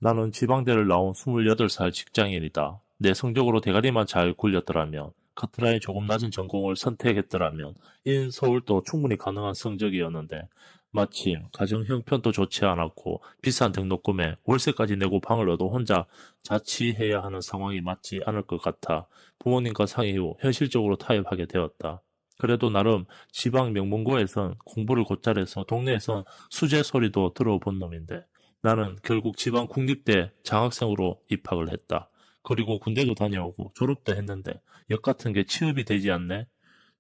나는 지방대를 나온 28살 직장인이다. 내 성적으로 대가리만 잘 굴렸더라면, 커트라인 조금 낮은 전공을 선택했더라면, 인 서울도 충분히 가능한 성적이었는데, 마침 가정 형편도 좋지 않았고, 비싼 등록금에 월세까지 내고 방을 얻어 혼자 자취해야 하는 상황이 맞지 않을 것 같아 부모님과 상의 후 현실적으로 타협하게 되었다. 그래도 나름 지방 명문고에선 공부를 곧잘 해서 동네에선 수재 소리도 들어본 놈인데, 나는 결국 지방 국립대 장학생으로 입학을 했다. 그리고 군대도 다녀오고 졸업도 했는데 역 같은 게 취업이 되지 않네.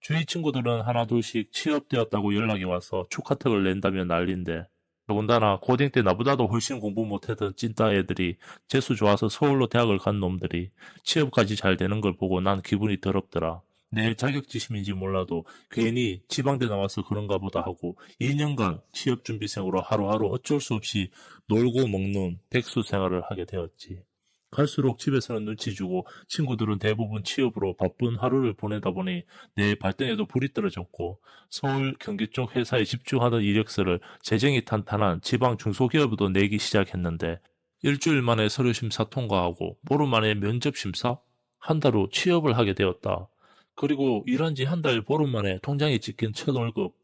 주위 친구들은 하나둘씩 취업되었다고 연락이 와서 축하턱을 낸다며 난린데, 더군다나 고딩 때 나보다도 훨씬 공부 못했던 찐따 애들이 재수 좋아서 서울로 대학을 간 놈들이 취업까지 잘 되는 걸 보고 난 기분이 더럽더라. 내 자격지심인지 몰라도 괜히 지방대 나와서 그런가 보다 하고 2년간 취업준비생으로 하루하루 어쩔 수 없이 놀고 먹는 백수 생활을 하게 되었지. 갈수록 집에서는 눈치 주고 친구들은 대부분 취업으로 바쁜 하루를 보내다 보니 내 발등에도 불이 떨어졌고, 서울, 경기 쪽 회사에 집중하던 이력서를 재정이 탄탄한 지방 중소기업으로 내기 시작했는데, 일주일 만에 서류 심사 통과하고 보름 만에 면접 심사? 한 달 후 취업을 하게 되었다. 그리고 일한 지 한 달 보름 만에 통장에 찍힌 첫 월급.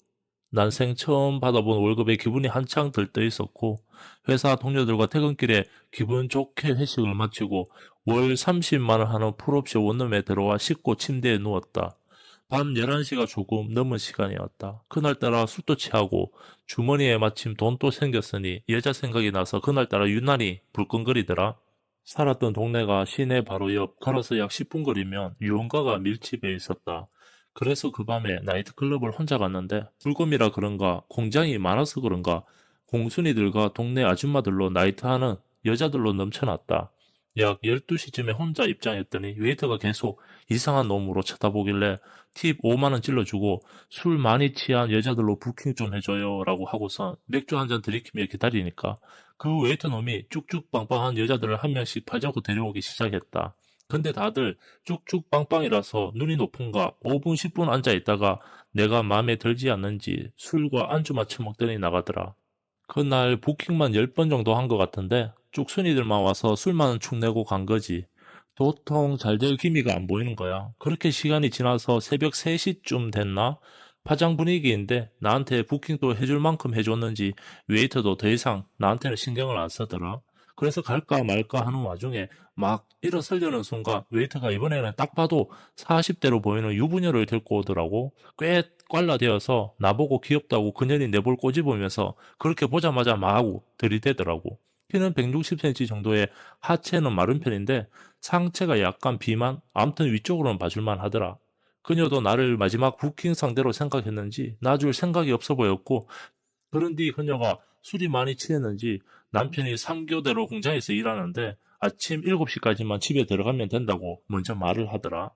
난생 처음 받아본 월급에 기분이 한창 들떠 있었고, 회사 동료들과 퇴근길에 기분 좋게 회식을 마치고 월 30만 원 하는 풀옵션 원룸에 들어와 씻고 침대에 누웠다. 밤 11시가 조금 넘은 시간이었다. 그날따라 술도 취하고 주머니에 마침 돈도 생겼으니 여자 생각이 나서 그날따라 유난히 불끈거리더라. 살았던 동네가 시내 바로 옆, 걸어서 약 10분 거리면 유흥가가 밀집해 있었다. 그래서 그 밤에 나이트클럽을 혼자 갔는데, 불금이라 그런가 공장이 많아서 그런가 공순이들과 동네 아줌마들로 나이트하는 여자들로 넘쳐났다. 약 12시쯤에 혼자 입장했더니 웨이터가 계속 이상한 놈으로 쳐다보길래 팁 5만 원 찔러주고 술 많이 취한 여자들로 부킹 좀 해줘요 라고 하고서 맥주 한 잔 들이키며 기다리니까 그 웨이터 놈이 쭉쭉 빵빵한 여자들을 한 명씩 팔자고 데려오기 시작했다. 근데 다들 쭉쭉 빵빵이라서 눈이 높은가 5분 10분 앉아있다가 내가 마음에 들지 않는지 술과 안주만 처먹더니 나가더라. 그날 부킹만 10번 정도 한 것 같은데 쭉순이들만 와서 술만 축 내고 간 거지. 도통 잘 될 기미가 안 보이는 거야. 그렇게 시간이 지나서 새벽 3시쯤 됐나? 파장 분위기인데 나한테 부킹도 해줄 만큼 해줬는지 웨이터도 더 이상 나한테는 신경을 안 쓰더라. 그래서 갈까 말까 하는 와중에 막 일어서려는 순간 웨이터가 이번에는 딱 봐도 40대로 보이는 유부녀를 데리고 오더라고. 꽤 꽐라되어서 나보고 귀엽다고 그년이 내 볼 꼬집으면서 그렇게 보자마자 마구 들이대더라고. 키는 160cm 정도의, 하체는 마른 편인데 상체가 약간 비만? 암튼 위쪽으로는 봐줄만 하더라. 그녀도 나를 마지막 부킹 상대로 생각했는지 놔줄 생각이 없어 보였고, 그런 뒤 그녀가 술이 많이 취했는지 남편이 3교대로 공장에서 일하는데 아침 7시까지만 집에 들어가면 된다고 먼저 말을 하더라.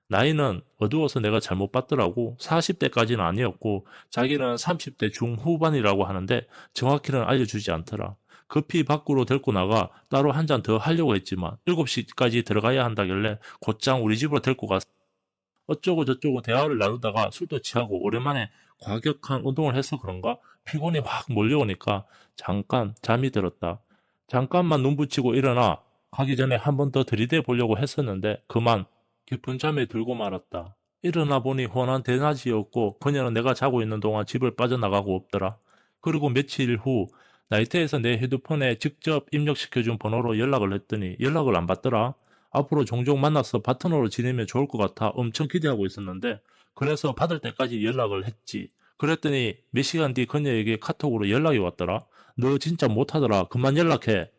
나이는 어두워서 내가 잘못 봤더라고. 40대까지는 아니었고 자기는 30대 중후반이라고 하는데 정확히는 알려주지 않더라. 급히 밖으로 데리고 나가 따로 한 잔 더 하려고 했지만 7시까지 들어가야 한다길래 곧장 우리 집으로 데리고 갔어. 어쩌고 저쩌고 대화를 나누다가 술도 취하고 오랜만에 과격한 운동을 해서 그런가 피곤이 확 몰려오니까 잠깐 잠이 들었다. 잠깐만 눈 붙이고 일어나 가기 전에 한 번 더 들이대 보려고 했었는데 그만 깊은 잠에 들고 말았다. 일어나 보니 훤한 대낮이었고 그녀는 내가 자고 있는 동안 집을 빠져나가고 없더라. 그리고 며칠 후 나이트에서 내 휴대폰에 직접 입력시켜준 번호로 연락을 했더니 연락을 안 받더라. 앞으로 종종 만나서 파트너로 지내면 좋을 것 같아 엄청 기대하고 있었는데, 그래서 받을 때까지 연락을 했지. 그랬더니 몇 시간 뒤 그녀에게 카톡으로 연락이 왔더라. 너 진짜 못하더라. 그만 연락해.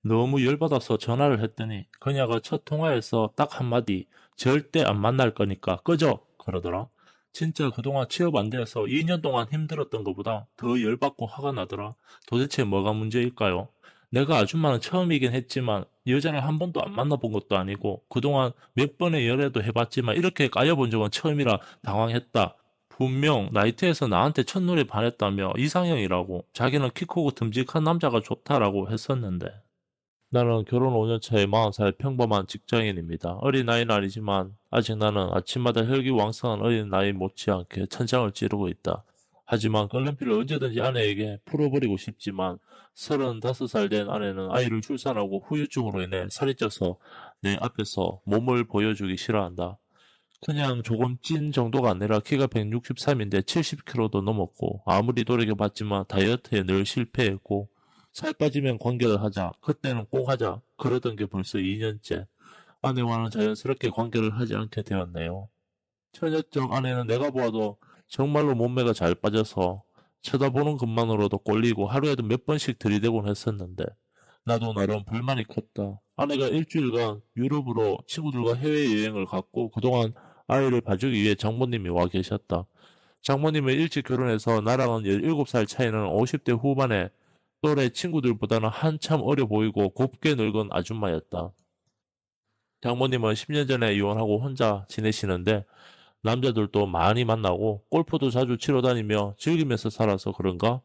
너무 열받아서 전화를 했더니 그녀가 첫 통화에서 딱 한마디 절대 안 만날 거니까 꺼져 그러더라. 진짜 그동안 취업 안 돼서 2년 동안 힘들었던 것보다 더 열받고 화가 나더라. 도대체 뭐가 문제일까요? 내가 아줌마는 처음이긴 했지만 여자를 한 번도 안 만나본 것도 아니고 그동안 몇 번의 연애도 해봤지만 이렇게 까여본 적은 처음이라 당황했다. 분명 나이트에서 나한테 첫눈에 반했다며 이상형이라고, 자기는 키 크고 듬직한 남자가 좋다라고 했었는데. 나는 결혼 5년 차의 40살 평범한 직장인입니다. 어린 나이는 아니지만 아직 나는 아침마다 혈기왕성한 어린 나이 못지않게 천장을 찌르고 있다. 하지만 걸림피를 언제든지 아내에게 풀어버리고 싶지만 35살 된 아내는 아이를 출산하고 후유증으로 인해 살이 쪄서 내 앞에서 몸을 보여주기 싫어한다. 그냥 조금 찐 정도가 아니라 키가 163인데 70kg도 넘었고 아무리 노력해봤지만 다이어트에 늘 실패했고 살 빠지면 관계를 하자. 그때는 꼭 하자. 그러던 게 벌써 2년째. 아내와는 자연스럽게 관계를 하지 않게 되었네요. 처녀적 아내는 내가 보아도 정말로 몸매가 잘 빠져서 쳐다보는 것만으로도 꼴리고 하루에도 몇 번씩 들이대곤 했었는데 나도 나름 불만이 컸다. 아내가 일주일간 유럽으로 친구들과 해외여행을 갔고 그동안 아이를 봐주기 위해 장모님이 와 계셨다. 장모님은 일찍 결혼해서 나랑은 17살 차이는 50대 후반에 또래 친구들보다는 한참 어려 보이고 곱게 늙은 아줌마였다. 장모님은 10년 전에 이혼하고 혼자 지내시는데 남자들도 많이 만나고 골프도 자주 치러 다니며 즐기면서 살아서 그런가?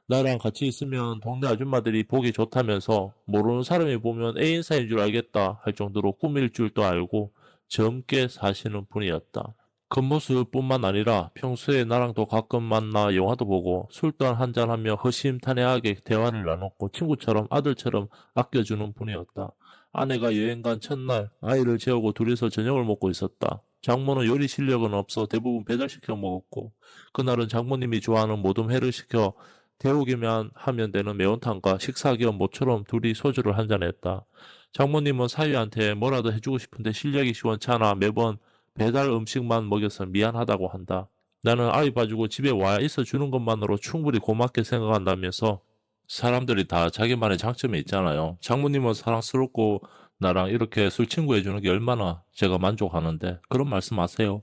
나랑 같이 있으면 동네 아줌마들이 보기 좋다면서 모르는 사람이 보면 애인사인 줄 알겠다 할 정도로 꾸밀 줄도 알고 젊게 사시는 분이었다. 겉모습뿐만 아니라 평소에 나랑도 가끔 만나 영화도 보고 술도 한잔하며 허심탄회하게 대화를 나눴고 친구처럼 아들처럼 아껴주는 분이었다. 아내가 여행 간 첫날 아이를 재우고 둘이서 저녁을 먹고 있었다. 장모는 요리 실력은 없어 대부분 배달시켜 먹었고 그날은 장모님이 좋아하는 모든 회를 시켜 데우기만 하면 되는 매운탕과 식사 겸 모처럼 둘이 소주를 한잔했다. 장모님은 사위한테 뭐라도 해주고 싶은데 실력이 시원찮아 매번 배달 음식만 먹여서 미안하다고 한다. 나는 아이 봐주고 집에 와 있어 주는 것만으로 충분히 고맙게 생각한다면서 사람들이 다 자기만의 장점이 있잖아요. 장모님은 사랑스럽고 나랑 이렇게 술 친구 해주는 게 얼마나 제가 만족하는데 그런 말씀 하세요.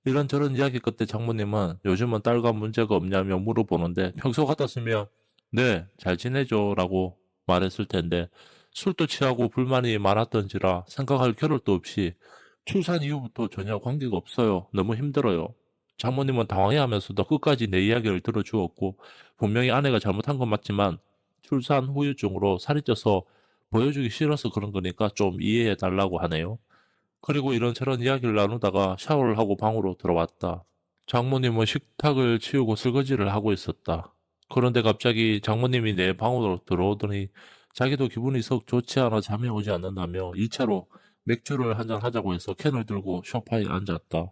이런저런 이야기 끝에 장모님은 요즘은 딸과 문제가 없냐며 물어보는데 평소 같았으면 네, 잘 지내죠 라고 말했을 텐데 술도 취하고 불만이 많았던지라 생각할 겨를도 없이 출산 이후부터 전혀 관계가 없어요. 너무 힘들어요. 장모님은 당황해하면서도 끝까지 내 이야기를 들어주었고 분명히 아내가 잘못한 건 맞지만 출산 후유증으로 살이 쪄서 보여주기 싫어서 그런 거니까 좀 이해해 달라고 하네요. 그리고 이런저런 이야기를 나누다가 샤워를 하고 방으로 들어왔다. 장모님은 식탁을 치우고 설거지를 하고 있었다. 그런데 갑자기 장모님이 내 방으로 들어오더니 자기도 기분이 썩 좋지 않아 잠이 오지 않는다며 2차로 맥주를 한잔 하자고 해서 캔을 들고 소파에 앉았다.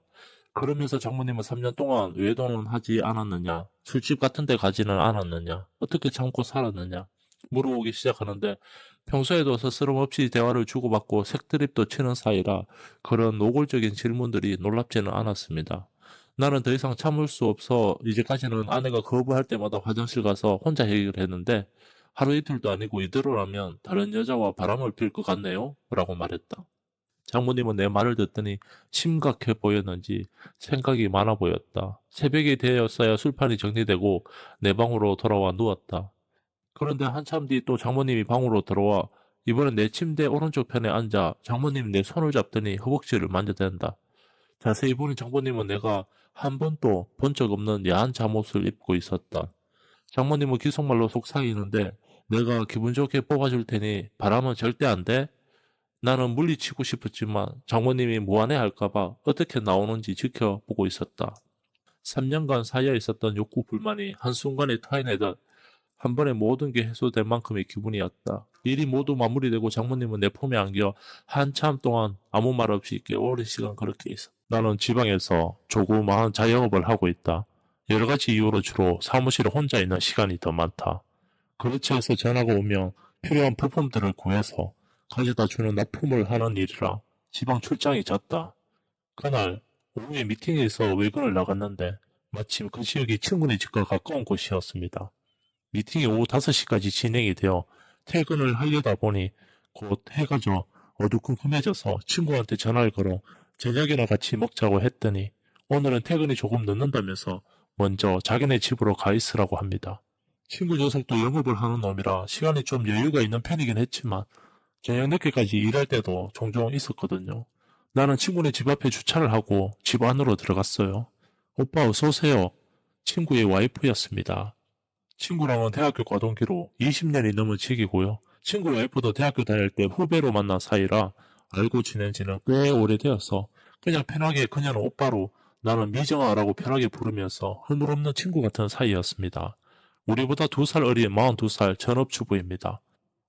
그러면서 장모님은 3년 동안 외도는 하지 않았느냐, 술집 같은 데 가지는 않았느냐, 어떻게 참고 살았느냐 물어보기 시작하는데 평소에도 스스럼 없이 대화를 주고받고 색드립도 치는 사이라 그런 노골적인 질문들이 놀랍지는 않았습니다. 나는 더 이상 참을 수 없어 이제까지는 아내가 거부할 때마다 화장실 가서 혼자 해결했는데 하루 이틀도 아니고 이대로라면 다른 여자와 바람을 필 것 같네요 라고 말했다. 장모님은 내 말을 듣더니 심각해 보였는지 생각이 많아 보였다. 새벽이 되었어야 술판이 정리되고 내 방으로 돌아와 누웠다. 그런데 한참 뒤 또 장모님이 방으로 들어와 이번엔 내 침대 오른쪽 편에 앉아 장모님이 내 손을 잡더니 허벅지를 만져댄다. 자세히 보니 장모님은 내가 한 번도 본 적 없는 야한 잠옷을 입고 있었다. 장모님은 기속말로 속삭이는데 내가 기분 좋게 뽑아줄 테니 바람은 절대 안 돼? 나는 물리치고 싶었지만 장모님이 무안해할까봐 어떻게 나오는지 지켜보고 있었다. 3년간 사이에 있었던 욕구 불만이 한순간에 타인에다 한 번에 모든 게 해소된 만큼의 기분이었다. 일이 모두 마무리되고 장모님은 내 품에 안겨 한참 동안 아무 말 없이 꽤 오랜 시간 그렇게 있었다. 나는 지방에서 조그마한 자영업을 하고 있다. 여러 가지 이유로 주로 사무실에 혼자 있는 시간이 더 많다. 그렇지 해서 전화가 오면 필요한 부품들을 구해서 가져다 주는 납품을 하는 일이라 지방 출장이 잦다. 그날 오후에 미팅에서 외근을 나갔는데 마침 그 지역이 친구네 집과 가까운 곳이었습니다. 미팅이 오후 5시까지 진행이 되어 퇴근을 하려다 보니 곧 해가 져 어두컴컴해져서 친구한테 전화를 걸어 저녁이나 같이 먹자고 했더니 오늘은 퇴근이 조금 늦는다면서 먼저 자기네 집으로 가 있으라고 합니다. 친구 녀석도 영업을 하는 놈이라 시간이 좀 여유가 있는 편이긴 했지만 저녁 늦게까지 일할 때도 종종 있었거든요. 나는 친구네 집 앞에 주차를 하고 집 안으로 들어갔어요. 오빠 어서 오세요. 친구의 와이프였습니다. 친구랑은 대학교 과동기로 20년이 넘은 지기고요. 친구 와이프도 대학교 다닐 때 후배로 만난 사이라 알고 지낸 지는 꽤 오래되어서 그냥 편하게 그녀는 오빠로 나는 미정아라고 편하게 부르면서 허물없는 친구 같은 사이였습니다. 우리보다 2살 어린 42살 전업주부입니다.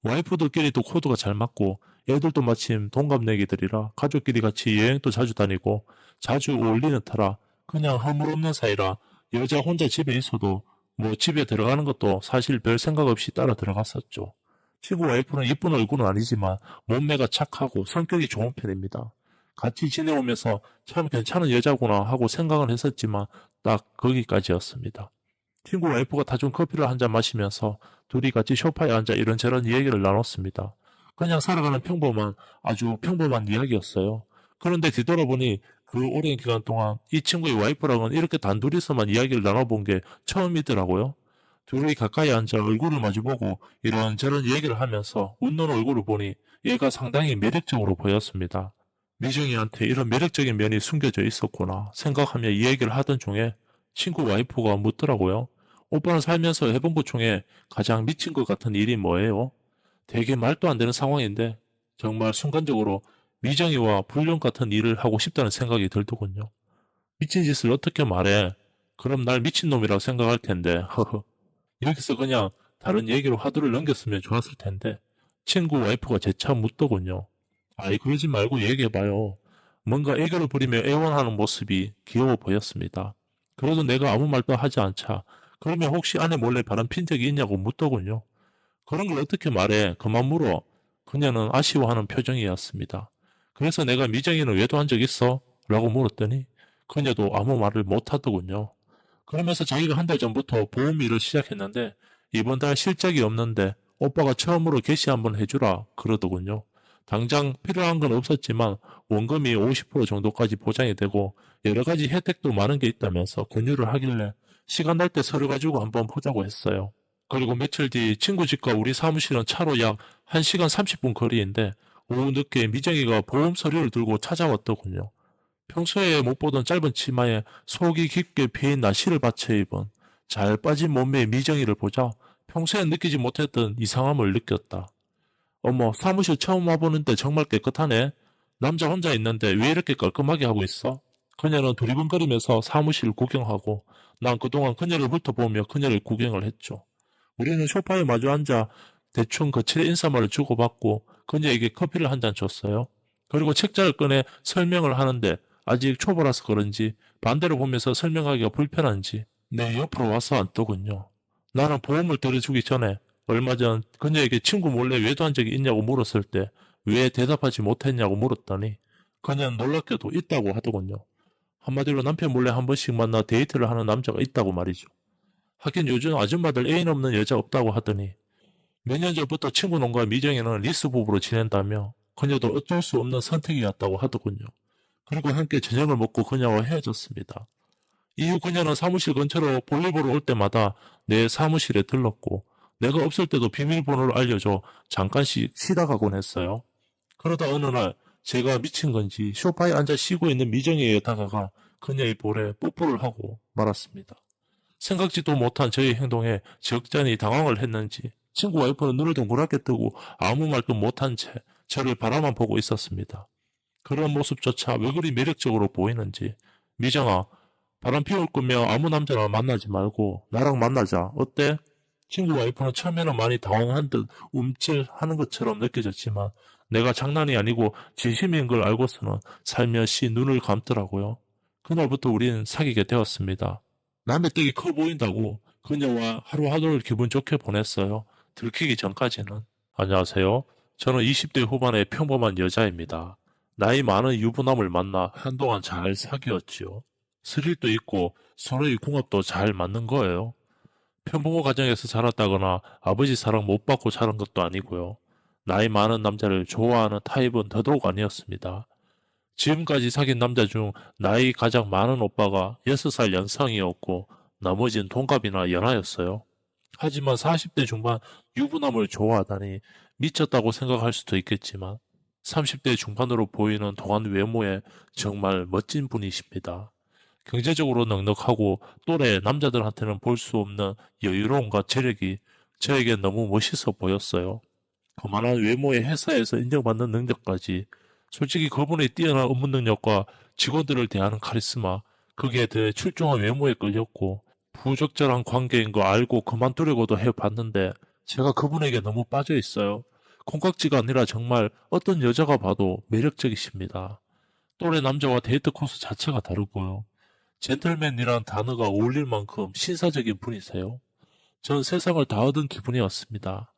와이프들끼리도 코드가 잘 맞고 애들도 마침 동갑내기들이라 가족끼리 같이 여행도 자주 다니고 자주 어울리는 터라 그냥 허물없는 사이라 여자 혼자 집에 있어도 뭐 집에 들어가는 것도 사실 별 생각 없이 따라 들어갔었죠. 친구 와이프는 이쁜 얼굴은 아니지만 몸매가 착하고 성격이 좋은 편입니다. 같이 지내오면서 참 괜찮은 여자구나 하고 생각은 했었지만 딱 거기까지였습니다. 친구 와이프가 타준 커피를 한 잔 마시면서 둘이 같이 소파에 앉아 이런저런 이야기를 나눴습니다. 그냥 살아가는 평범한, 아주 평범한 이야기였어요. 그런데 뒤돌아보니 그 오랜 기간 동안 이 친구의 와이프랑은 이렇게 단둘이서만 이야기를 나눠본 게 처음이더라고요. 둘이 가까이 앉아 얼굴을 마주보고 이런저런 얘기를 하면서 웃는 얼굴을 보니 얘가 상당히 매력적으로 보였습니다. 미정이한테 이런 매력적인 면이 숨겨져 있었구나 생각하며 이야기를 하던 중에 친구 와이프가 묻더라고요. 오빠는 살면서 해본 것 중에 가장 미친 것 같은 일이 뭐예요? 되게 말도 안 되는 상황인데 정말 순간적으로 미정이와 불륜 같은 일을 하고 싶다는 생각이 들더군요. 미친 짓을 어떻게 말해? 그럼 날 미친놈이라고 생각할 텐데 허허. 여기서 그냥 다른 얘기로 화두를 넘겼으면 좋았을 텐데 친구 와이프가 재차 묻더군요. 아이 그러지 말고 얘기해봐요. 뭔가 애교를 부리며 애원하는 모습이 귀여워 보였습니다. 그래도 내가 아무 말도 하지 않자 그러면 혹시 아내 몰래 바람 핀 적이 있냐고 묻더군요. 그런 걸 어떻게 말해? 그만 물어. 그녀는 아쉬워하는 표정이었습니다. 그래서 내가 미정이는 외도한 적 있어? 라고 물었더니 그녀도 아무 말을 못하더군요. 그러면서 자기가 한 달 전부터 보험 일을 시작했는데 이번 달 실적이 없는데 오빠가 처음으로 개시 한번 해주라 그러더군요. 당장 필요한 건 없었지만 원금이 50% 정도까지 보장이 되고 여러 가지 혜택도 많은 게 있다면서 권유를 하길래 시간 날 때 서류 가지고 한번 보자고 했어요. 그리고 며칠 뒤 친구 집과 우리 사무실은 차로 약 1시간 30분 거리인데 오후 늦게 미정이가 보험 서류를 들고 찾아왔더군요. 평소에 못 보던 짧은 치마에 속이 깊게 패인 나시를 받쳐 입은 잘 빠진 몸매의 미정이를 보자 평소엔 느끼지 못했던 이상함을 느꼈다. 어머, 사무실 처음 와보는데 정말 깨끗하네. 남자 혼자 있는데 왜 이렇게 깔끔하게 하고 있어? 그녀는 두리번거리면서 사무실 구경하고 난 그동안 그녀를 훑어보며 그녀를 구경을 했죠. 우리는 소파에 마주 앉아 대충 거칠의 인사말을 주고받고 그녀에게 커피를 한 잔 줬어요. 그리고 책자를 꺼내 설명을 하는데 아직 초보라서 그런지 반대로 보면서 설명하기가 불편한지 내 옆으로 와서 앉더군요. 나는 보험을 들어주기 전에 얼마 전 그녀에게 친구 몰래 외도한 적이 있냐고 물었을 때 왜 대답하지 못했냐고 물었더니 그녀는 놀랍게도 있다고 하더군요. 한마디로 남편 몰래 한 번씩 만나 데이트를 하는 남자가 있다고 말이죠. 하긴 요즘 아줌마들 애인 없는 여자 없다고 하더니 몇 년 전부터 친구 농가 미정이는 리스 부부로 지낸다며 그녀도 어쩔 수 없는 선택이었다고 하더군요. 그리고 함께 저녁을 먹고 그녀와 헤어졌습니다. 이후 그녀는 사무실 근처로 볼일 보러 올 때마다 내 사무실에 들렀고 내가 없을 때도 비밀번호를 알려줘 잠깐씩 쉬다 가곤 했어요. 그러다 어느 날 제가 미친 건지 소파에 앉아 쉬고 있는 미정이에 다가가 그녀의 볼에 뽀뽀를 하고 말았습니다. 생각지도 못한 저의 행동에 적잖이 당황을 했는지 친구 와이프는 눈을 동그랗게 뜨고 아무 말도 못한 채 저를 바라만 보고 있었습니다. 그런 모습조차 왜 그리 매력적으로 보이는지 미정아 바람 피울 거면 아무 남자나 만나지 말고 나랑 만나자 어때? 친구 와이프는 처음에는 많이 당황한 듯 움찔하는 것처럼 느껴졌지만 내가 장난이 아니고 진심인 걸 알고서는 살며시 눈을 감더라고요. 그날부터 우리는 사귀게 되었습니다. 남의 떡이 커 보인다고 그녀와 하루하루를 기분 좋게 보냈어요. 들키기 전까지는. 안녕하세요. 저는 20대 후반의 평범한 여자입니다. 나이 많은 유부남을 만나 한동안 잘 사귀었지요. 스릴도 있고 서로의 궁합도 잘 맞는 거예요. 편부모 가정에서 자랐다거나 아버지 사랑 못 받고 자란 것도 아니고요. 나이 많은 남자를 좋아하는 타입은 더더욱 아니었습니다. 지금까지 사귄 남자 중 나이 가장 많은 오빠가 6살 연상이었고 나머지는 동갑이나 연하였어요. 하지만 40대 중반 유부남을 좋아하다니 미쳤다고 생각할 수도 있겠지만 30대 중반으로 보이는 동안 외모에 정말 멋진 분이십니다. 경제적으로 넉넉하고 또래 남자들한테는 볼 수 없는 여유로움과 재력이 저에게 너무 멋있어 보였어요. 그만한 외모의 회사에서 인정받는 능력까지 솔직히 그분의 뛰어난 업무 능력과 직원들을 대하는 카리스마 거기에 대해 출중한 외모에 끌렸고 부적절한 관계인 거 알고 그만두려고도 해봤는데 제가 그분에게 너무 빠져 있어요. 콩깍지가 아니라 정말 어떤 여자가 봐도 매력적이십니다. 또래 남자와 데이트 코스 자체가 다르고요. 젠틀맨이란 단어가 어울릴 만큼 신사적인 분이세요. 전 세상을 다 얻은 기분이었습니다.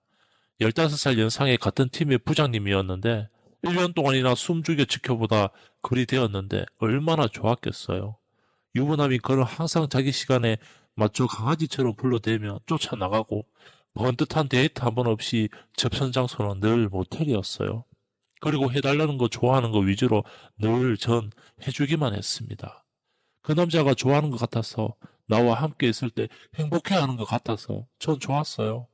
15살 연상의 같은 팀의 부장님이었는데 1년 동안이나 숨죽여 지켜보다 그리 되었는데 얼마나 좋았겠어요. 유부남이 그를 항상 자기 시간에 맞춰 강아지처럼 불러대며 쫓아나가고 번듯한 데이트 한 번 없이 접선 장소는 늘 모텔이었어요. 그리고 해달라는 거 좋아하는 거 위주로 늘 전 해주기만 했습니다. 그 남자가 좋아하는 것 같아서 나와 함께 있을 때 행복해하는 것 같아서 전 좋았어요.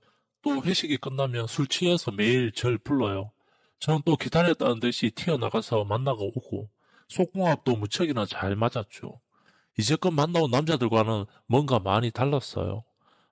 또 회식이 끝나면 술 취해서 매일 절 불러요. 전 또 기다렸다는 듯이 튀어나가서 만나고 오고 속궁합도 무척이나 잘 맞았죠. 이제껏 만나온 남자들과는 뭔가 많이 달랐어요.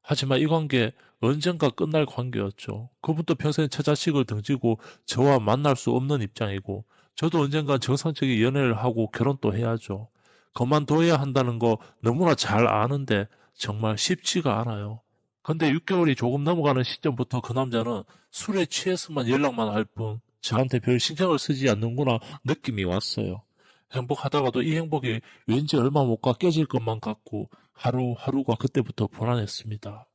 하지만 이 관계 언젠가 끝날 관계였죠. 그분도 평생 처자식을 등지고 저와 만날 수 없는 입장이고 저도 언젠간 정상적인 연애를 하고 결혼도 해야죠. 그만둬야 한다는 거 너무나 잘 아는데 정말 쉽지가 않아요. 근데 6개월이 조금 넘어가는 시점부터 그 남자는 술에 취해서만 연락만 할 뿐 저한테 별 신경을 쓰지 않는구나 느낌이 왔어요. 행복하다가도 이 행복이 왠지 얼마 못 가 깨질 것만 같고 하루하루가 그때부터 불안했습니다.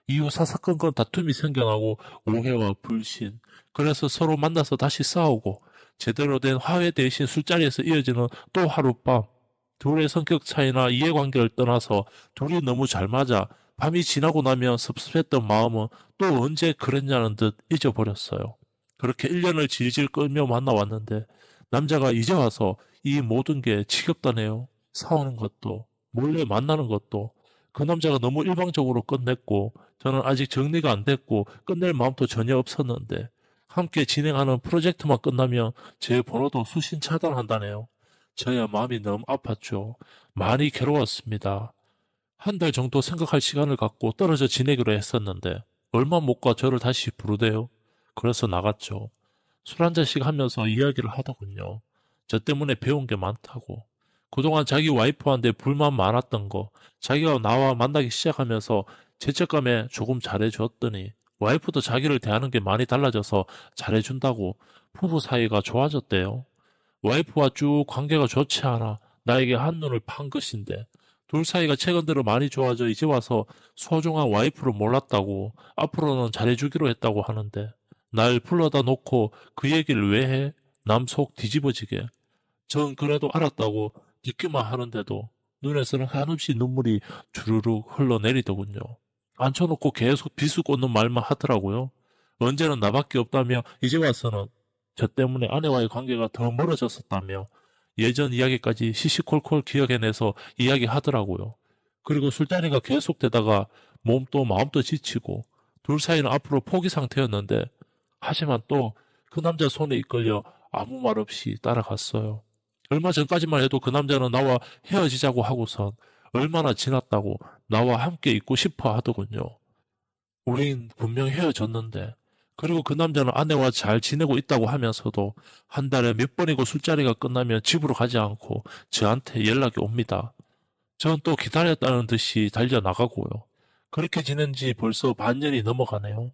이후 사사건건 다툼이 생겨나고 오해와 불신, 그래서 서로 만나서 다시 싸우고 제대로 된 화해 대신 술자리에서 이어지는 또 하룻밤. 둘의 성격 차이나 이해관계를 떠나서 둘이 너무 잘 맞아 밤이 지나고 나면 섭섭했던 마음은 또 언제 그랬냐는 듯 잊어버렸어요. 그렇게 1년을 질질 끌며 만나왔는데 남자가 이제 와서 이 모든 게 지겹다네요. 싸우는 것도 몰래 만나는 것도 그 남자가 너무 일방적으로 끝냈고 저는 아직 정리가 안 됐고 끝낼 마음도 전혀 없었는데 함께 진행하는 프로젝트만 끝나면 제 번호도 수신 차단한다네요. 저야 마음이 너무 아팠죠. 많이 괴로웠습니다. 한 달 정도 생각할 시간을 갖고 떨어져 지내기로 했었는데 얼마 못 가 저를 다시 부르대요. 그래서 나갔죠. 술 한 잔씩 하면서 이야기를 하더군요. 저 때문에 배운 게 많다고. 그동안 자기 와이프한테 불만 많았던 거, 자기가 나와 만나기 시작하면서 죄책감에 조금 잘해줬더니 와이프도 자기를 대하는 게 많이 달라져서 잘해준다고 부부 사이가 좋아졌대요. 와이프와 쭉 관계가 좋지 않아 나에게 한눈을 판 것인데 둘 사이가 최근 들어 많이 좋아져 이제 와서 소중한 와이프를 몰랐다고 앞으로는 잘해주기로 했다고 하는데 날 불러다 놓고 그 얘기를 왜 해? 남 속 뒤집어지게. 전 그래도 알았다고 듣기만 하는데도 눈에서는 한없이 눈물이 주르륵 흘러내리더군요. 앉혀놓고 계속 비수 꽂는 말만 하더라고요. 언제는 나밖에 없다며 이제 와서는 저 때문에 아내와의 관계가 더 멀어졌었다며 예전 이야기까지 시시콜콜 기억해내서 이야기하더라고요. 그리고 술자리가 계속되다가 몸도 마음도 지치고 둘 사이는 앞으로 포기 상태였는데 하지만 또 그 남자 손에 이끌려 아무 말 없이 따라갔어요. 얼마 전까지만 해도 그 남자는 나와 헤어지자고 하고선 얼마나 지났다고 나와 함께 있고 싶어 하더군요. 우린 분명 헤어졌는데 그리고 그 남자는 아내와 잘 지내고 있다고 하면서도 한 달에 몇 번이고 술자리가 끝나면 집으로 가지 않고 저한테 연락이 옵니다. 전 또 기다렸다는 듯이 달려나가고요. 그렇게 지낸 지 벌써 반년이 넘어가네요.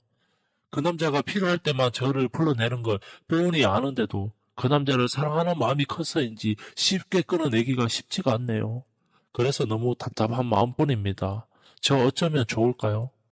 그 남자가 필요할 때만 저를 불러내는 걸 뻔히 아는데도 그 남자를 사랑하는 마음이 커서인지 쉽게 끊어내기가 쉽지가 않네요. 그래서 너무 답답한 마음뿐입니다. 저 어쩌면 좋을까요?